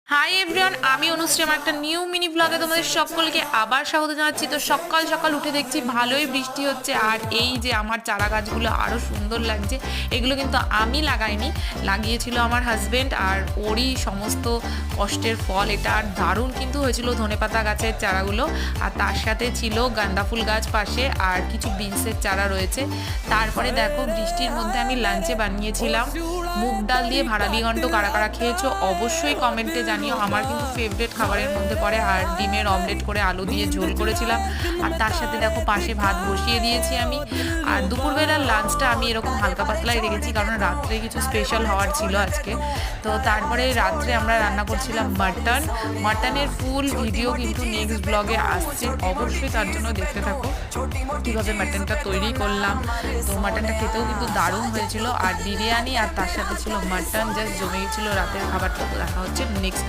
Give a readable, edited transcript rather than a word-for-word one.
Hi everyone, আমি অনুশ্রী। আমার একটা নিউ মিনি ব্লগে তোমাদের সকলকে আবার স্বাগত জানাচ্ছি। তো সকাল সকাল উঠে দেখছি ভালোই বৃষ্টি হচ্ছে, আর এই যে আমার চারা গাছগুলো আরও সুন্দর লাগছে। এগুলো কিন্তু আমি লাগাইনি, লাগিয়েছিল আমার হাজবেন্ড, আর ওরই সমস্ত কষ্টের ফল এটা। আর দারুণ কিন্তু হয়েছিল ধনেপাতা গাছের চারাগুলো, আর তার সাথে ছিল গাঁদা ফুল গাছ পাশে, আর কিছু বিনসের চারা রয়েছে। তারপরে দেখো, বৃষ্টির মধ্যে আমি লাঞ্চে বানিয়েছিলাম মুগ ডাল দিয়ে ভাড়ালি ঘন্ট। কারা কারা খেয়েছো অবশ্যই কমেন্টে জানিও। আমার কিন্তু ফেভারিট খাবারের মধ্যে পড়ে। আর ডিমের অমলেট করে আলু দিয়ে ঝোল করেছিলাম, আর তার সাথে দেখো পাশে ভাত বসিয়ে দিয়েছি আমি। আর দুপুরবেলার লাঞ্চটা আমি এরকম হালকা পাতলাই রেখেছি, কারণ রাত্রে কিছু স্পেশাল হওয়ার ছিল আজকে। তো তারপরে রাত্রে আমরা রান্না করছিলাম মাটনের ফুল ভিডিও কিন্তু নেক্সট ব্লগে আসছে, অবশ্যই তার জন্য দেখতে থাকো কীভাবে মাটনটা তৈরি করলাম। তো মাটনটা খেতেও কিন্তু দারুণ হয়েছিল, আর বিরিয়ানি আর তার সাথে ছিল মাটন, জাস্ট জমে গেছিলো রাতের খাবারটা। তো দেখা হচ্ছে নেক্সট